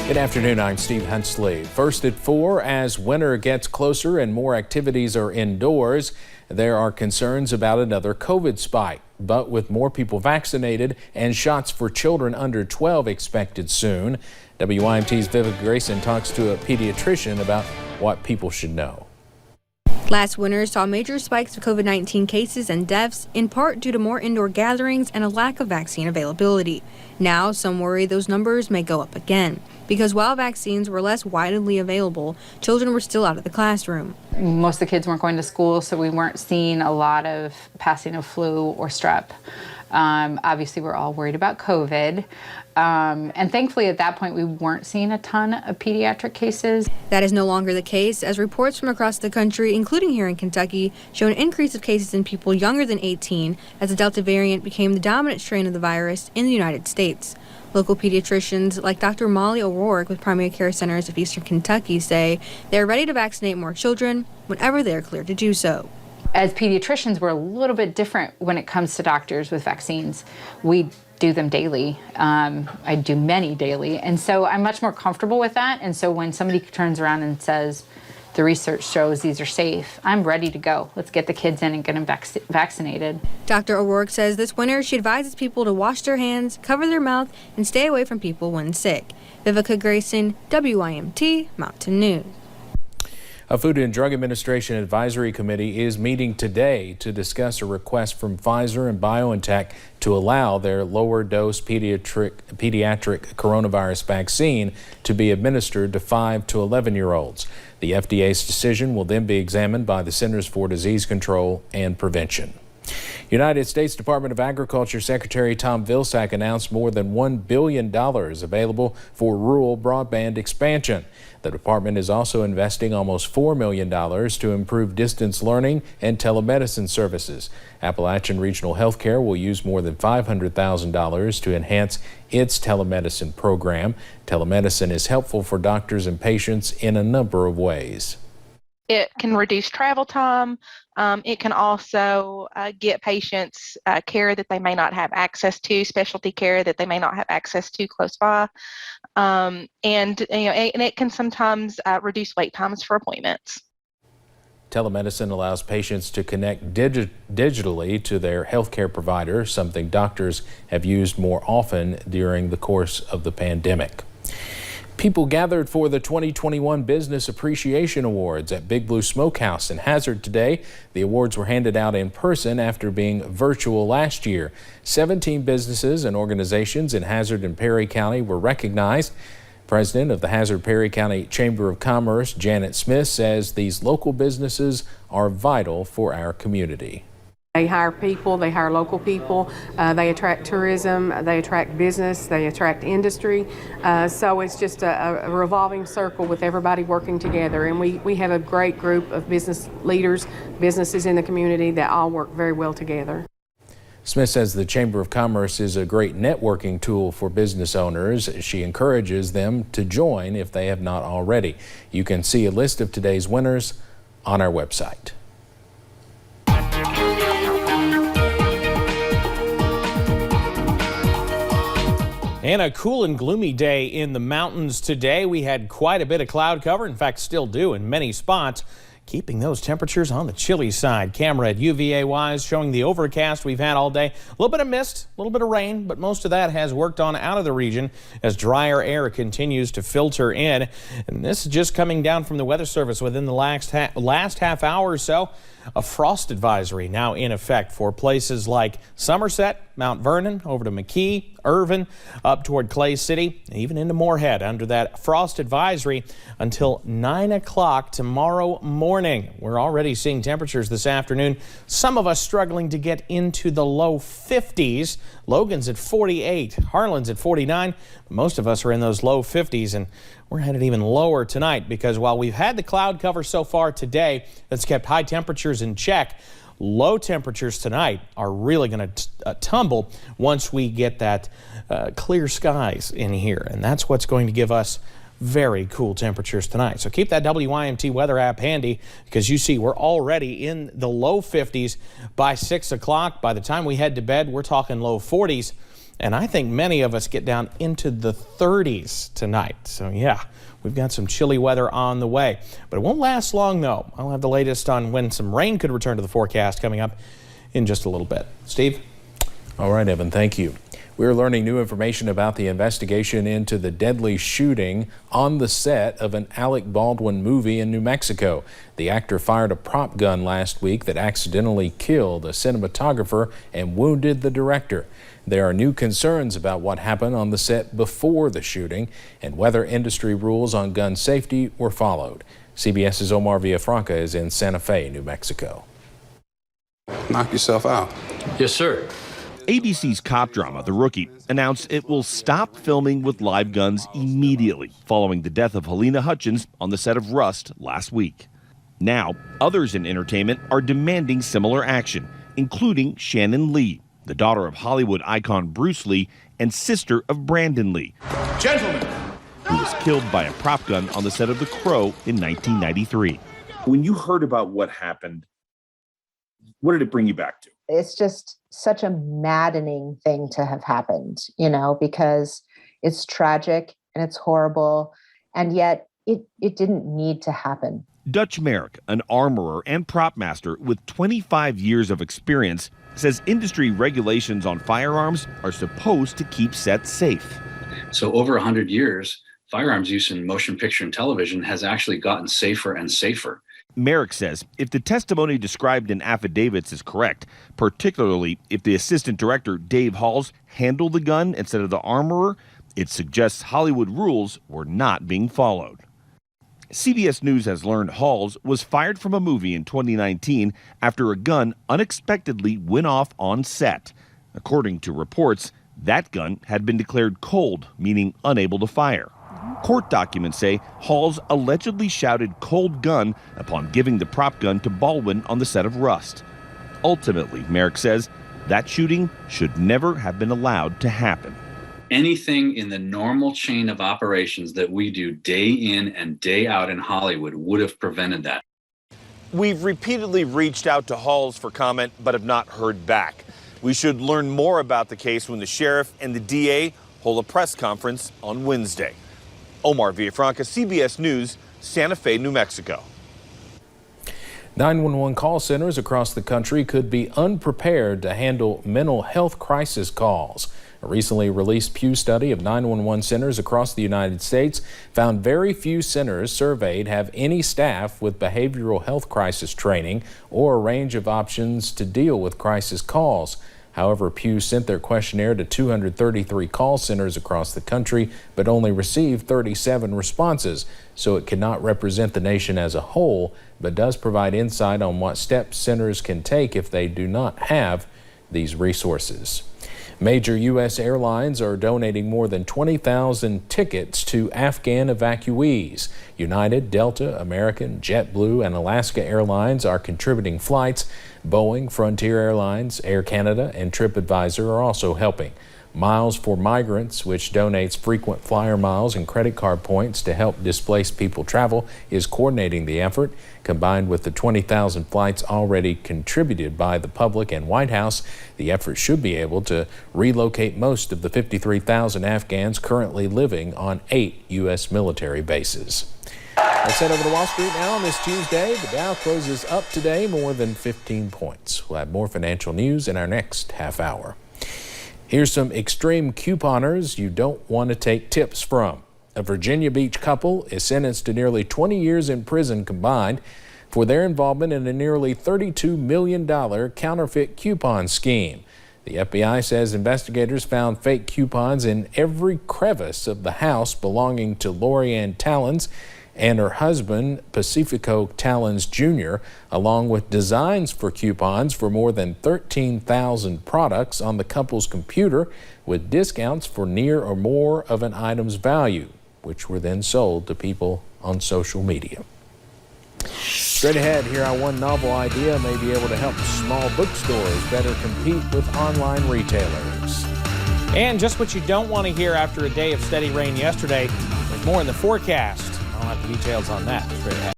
Good afternoon, I'm Steve Hensley. First at 4, as winter gets closer and more activities are indoors, there are concerns about another COVID spike. But with more people vaccinated and shots for children under 12 expected soon, WYMT's Vivica Grayson talks to a pediatrician about what people should know. Last winter saw major spikes of COVID-19 cases and deaths, in part due to more indoor gatherings and a lack of vaccine availability. Now, some worry those numbers may go up again, because while vaccines were less widely available, children were still out of the classroom. Most of the kids weren't going to school, so we weren't seeing a lot of passing of flu or strep. Obviously, we're all worried about COVID. And thankfully, at that point, we weren't seeing a ton of pediatric cases. That is no longer the case, as reports from across the country, including here in Kentucky, show an increase of cases in people younger than 18 as the Delta variant became the dominant strain of the virus in the United States. Local pediatricians like Dr. Molly O'Rourke with Primary Care Centers of Eastern Kentucky say they are ready to vaccinate more children whenever they are cleared to do so. As pediatricians, we're a little bit different when it comes to doctors with vaccines. We do them daily. I do many daily. And so I'm much more comfortable with that. And so when somebody turns around and says, the research shows these are safe, I'm ready to go. Let's get the kids in and get them vaccinated. Dr. O'Rourke says this winter she advises people to wash their hands, cover their mouth, and stay away from people when sick. Vivica Grayson, WYMT Mountain News. A Food and Drug Administration Advisory Committee is meeting today to discuss a request from Pfizer and BioNTech to allow their lower dose pediatric coronavirus vaccine to be administered to 5 to 11-year-olds. The FDA's decision will then be examined by the Centers for Disease Control and Prevention. United States Department of Agriculture Secretary Tom Vilsack announced more than $1 billion available for rural broadband expansion. The department is also investing almost $4 million to improve distance learning and telemedicine services. Appalachian Regional Healthcare will use more than $500,000 to enhance its telemedicine program. Telemedicine is helpful for doctors and patients in a number of ways. It can reduce travel time. It can also get patients care that they may not have access to, specialty care that they may not have access to close by. And it can sometimes reduce wait times for appointments. Telemedicine allows patients to connect digitally to their healthcare provider, something doctors have used more often during the course of the pandemic. People gathered for the 2021 Business Appreciation Awards at Big Blue Smokehouse in Hazard today. The awards were handed out in person after being virtual last year. 17 businesses and organizations in Hazard and Perry County were recognized. President of the Hazard-Perry County Chamber of Commerce, Janet Smith, says these local businesses are vital for our community. They hire people, they hire local people, they attract tourism, they attract business, they attract industry. So it's just a revolving circle with everybody working together. And we have a great group of business leaders, businesses in the community that all work very well together. Smith says the Chamber of Commerce is a great networking tool for business owners. She encourages them to join if they have not already. You can see a list of today's winners on our website. And a cool and gloomy day in the mountains today. We had quite a bit of cloud cover, in fact still do in many spots, keeping those temperatures on the chilly side. Camera at UVA-wise showing the overcast we've had all day. A little bit of mist, a little bit of rain, but most of that has worked on out of the region as drier air continues to filter in. And this is just coming down from the Weather Service within the last half hour or so. A frost advisory now in effect for places like Somerset, Mount Vernon, over to McKee, Irvin, up toward Clay City, even into Moorhead under that frost advisory until 9 o'clock tomorrow morning. We're already seeing temperatures this afternoon. Some of us struggling to get into the low 50s. Logan's at 48, Harlan's at 49. Most of us are in those low 50s, and we're headed even lower tonight because while we've had the cloud cover so far today that's kept high temperatures in check, low temperatures tonight are really going to tumble once we get that clear skies in here. And that's what's going to give us very cool temperatures tonight. So keep that WYMT weather app handy because you see we're already in the low 50s by 6 o'clock. By the time we head to bed, we're talking low 40s. And I think many of us get down into the 30s tonight. So yeah, we've got some chilly weather on the way. But it won't last long, though. I'll have the latest on when some rain could return to the forecast coming up in just a little bit. Steve? All right, Evan, thank you. We're learning new information about the investigation into the deadly shooting on the set of an Alec Baldwin movie in New Mexico. The actor fired a prop gun last week that accidentally killed a cinematographer and wounded the director. There are new concerns about what happened on the set before the shooting and whether industry rules on gun safety were followed. CBS's Omar Villafranca is in Santa Fe, New Mexico. Knock yourself out. Yes, sir. ABC's cop drama, The Rookie, announced it will stop filming with live guns immediately following the death of Helena Hutchins on the set of Rust last week. Now, others in entertainment are demanding similar action, including Shannon Lee, the daughter of Hollywood icon Bruce Lee and sister of Brandon Lee, Gentlemen, who was killed by a prop gun on the set of The Crow in 1993. When you heard about what happened, what did it bring you back to? It's just such a maddening thing to have happened, because it's tragic and it's horrible, and yet it didn't need to happen. Dutch Merrick, an armorer and prop master with 25 years of experience, says industry regulations on firearms are supposed to keep sets safe. so over 100 years, firearms use in motion picture and television has actually gotten safer and safer. Merrick says if the testimony described in affidavits is correct, particularly if the assistant director, Dave Halls, handled the gun instead of the armorer, it suggests Hollywood rules were not being followed. CBS News has learned Halls was fired from a movie in 2019 after a gun unexpectedly went off on set. According to reports, that gun had been declared cold, meaning unable to fire. Court documents say Halls allegedly shouted "cold gun" upon giving the prop gun to Baldwin on the set of Rust. Ultimately, Merrick says that shooting should never have been allowed to happen. Anything in the normal chain of operations that we do day in and day out in Hollywood would have prevented that. We've repeatedly reached out to Halls for comment, but have not heard back. We should learn more about the case when the sheriff and the DA hold a press conference on Wednesday. Omar Villafranca, CBS News, Santa Fe, New Mexico. 911 call centers across the country could be unprepared to handle mental health crisis calls. A recently released Pew study of 911 centers across the United States found very few centers surveyed have any staff with behavioral health crisis training or a range of options to deal with crisis calls. However, Pew sent their questionnaire to 233 call centers across the country, but only received 37 responses, so it cannot represent the nation as a whole, but does provide insight on what steps centers can take if they do not have these resources. Major U.S. airlines are donating more than 20,000 tickets to Afghan evacuees. United, Delta, American, JetBlue, and Alaska Airlines are contributing flights. Boeing, Frontier Airlines, Air Canada, and TripAdvisor are also helping. Miles for Migrants, which donates frequent flyer miles and credit card points to help displaced people travel, is coordinating the effort. Combined with the 20,000 flights already contributed by the public and White House, the effort should be able to relocate most of the 53,000 Afghans currently living on 8 U.S. military bases. Let's head over to Wall Street now on this Tuesday. The Dow closes up today more than 15 points. We'll have more financial news in our next half hour. Here's some extreme couponers you don't want to take tips from. A Virginia Beach couple is sentenced to nearly 20 years in prison combined for their involvement in a nearly $32 million counterfeit coupon scheme. The FBI says investigators found fake coupons in every crevice of the house belonging to Lorianne Tallons and her husband, Pacifico Tallons Jr., along with designs for coupons for more than 13,000 products on the couple's computer with discounts for near or more of an item's value, which were then sold to people on social media. Straight ahead, here how one novel idea may be able to help small bookstores better compete with online retailers. And just what you don't want to hear after a day of steady rain yesterday. There's more in the forecast. I'll have the details on that straight ahead.